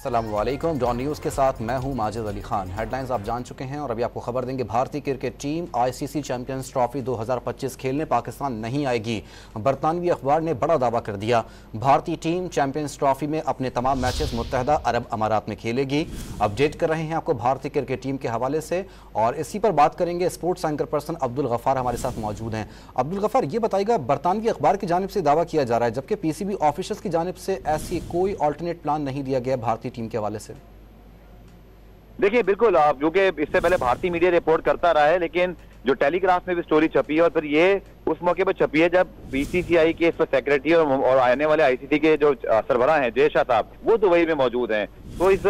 अस्सलामुअलैकुम। Don news के साथ मैं हूं माजिद अली खान। हेडलाइंस आप जान चुके हैं और अभी आपको खबर देंगे। भारतीय cricket team ICC champions trophy 2025 खेलने पाकिस्तान नहीं आएगी। बरतानवी अखबार ने बड़ा दावा कर दिया। भारतीय टीम चैंपियंस ट्रॉफी में अपने तमाम मैचेस मुत्तहदा अरब अमारात में खेलेगी। अपडेट कर रहे हैं आपको भारतीय क्रिकेट टीम के हवाले से और इसी पर बात करेंगे। Sports anchor person Abdul Gaffar हमारे साथ मौजूद हैं। अब्दुल गफ्फार, ये बताइएगा, बरतानवी अखबार की जानिब से दावा किया जा रहा है जबकि पीसीबी ऑफिशियल्स की जानिब से ऐसी कोई ऑल्टरनेट प्लान नहीं दिया गया भारतीय टीम के हवाले से। देखिए, बिल्कुल, आप क्योंकि इससे पहले भारतीय मीडिया रिपोर्ट करता रहा है, लेकिन जो टेलीग्राफ में भी स्टोरी छपी है और फिर ये उस मौके पर छपी है जब बीसीसीआई के सेक्रेटरी और आने वाले आईसीसी के जो सरबराह हैं जय शाह साहब, वो दुबई में मौजूद हैं। तो इस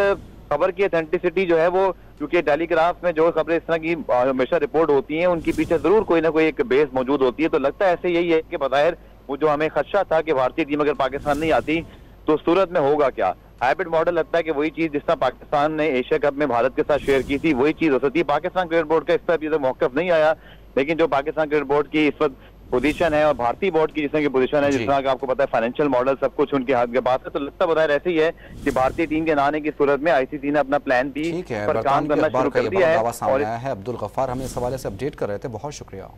खबर की ऑथेंटिसिटी जो है वो, क्योंकि टेलीग्राफ में जो खबरें इस तरह की हमेशा रिपोर्ट होती हैं उनके पीछे जरूर कोई ना कोई एक बेस मौजूद होती है। तो लगता है ऐसे यही है कि बज़ाहिर वो जो हमें खदशा था कि भारतीय टीम अगर पाकिस्तान नहीं आती तो सूरत में होगा क्या, हाइब्रिड मॉडल लगता है कि वही चीज जिस तरह पाकिस्तान ने एशिया कप में भारत के साथ शेयर की थी वही चीज हो सकती है। पाकिस्तान क्रिकेट बोर्ड का इस पर अभी तक मौक़िफ़ नहीं आया, लेकिन जो पाकिस्तान क्रिकेट बोर्ड की इस वक्त पोजीशन है और भारतीय बोर्ड की जिस तरह की पोजीशन है, जिस तरह का आपको पता है फाइनेंशियल मॉडल सब कुछ उनके हाथ के पास है, तो लगता बता ऐसे ही है कि भारतीय टीम के ना आने की सूरत में आईसीसी ने अपना प्लान बी पर काम करना शुरू कर दिया है। और अब्दुल गफ्फार हमें इस हवाले से अपडेट कर रहे थे, बहुत शुक्रिया।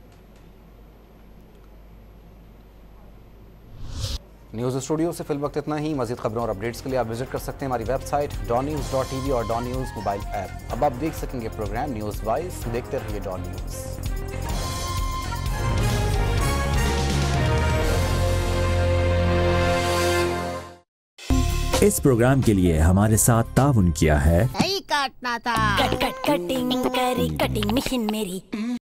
न्यूज़ स्टूडियो से फिल वक्त इतना ही। मज़ीद खबरों और अपडेट्स के लिए आप विजिट कर सकते हैं हमारी वेबसाइट DonNews.tv और डॉन न्यूज़ मोबाइल ऐप। अब आप देख सकेंगे प्रोग्राम न्यूज़ वाइज। देखते रहिए डॉन न्यूज़। इस प्रोग्राम के लिए हमारे साथ ताउन किया है। काटना था। कटिंग करी कटिंग मशीन मेरी।